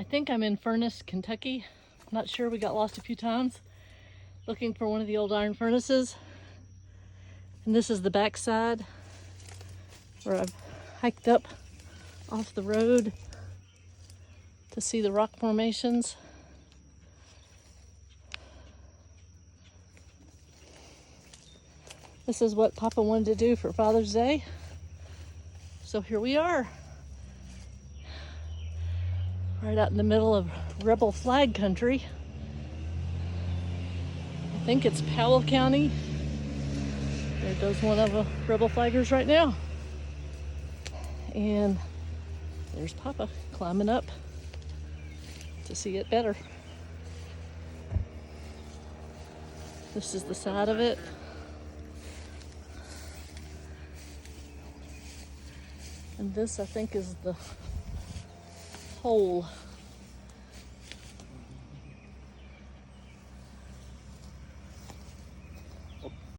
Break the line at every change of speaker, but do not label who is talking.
think I'm in Furnace, Kentucky. Not sure, we got lost a few times looking for one of the old iron furnaces. And this is the backside where I've hiked up off the road to see the rock formations. This is what Papa wanted to do for Father's Day. So here we are. Right out in the middle of rebel flag country. I think it's Powell County. There goes one of the rebel flaggers right now. And there's Papa climbing up to see it better. This is the side of it. And this, I think, is the hole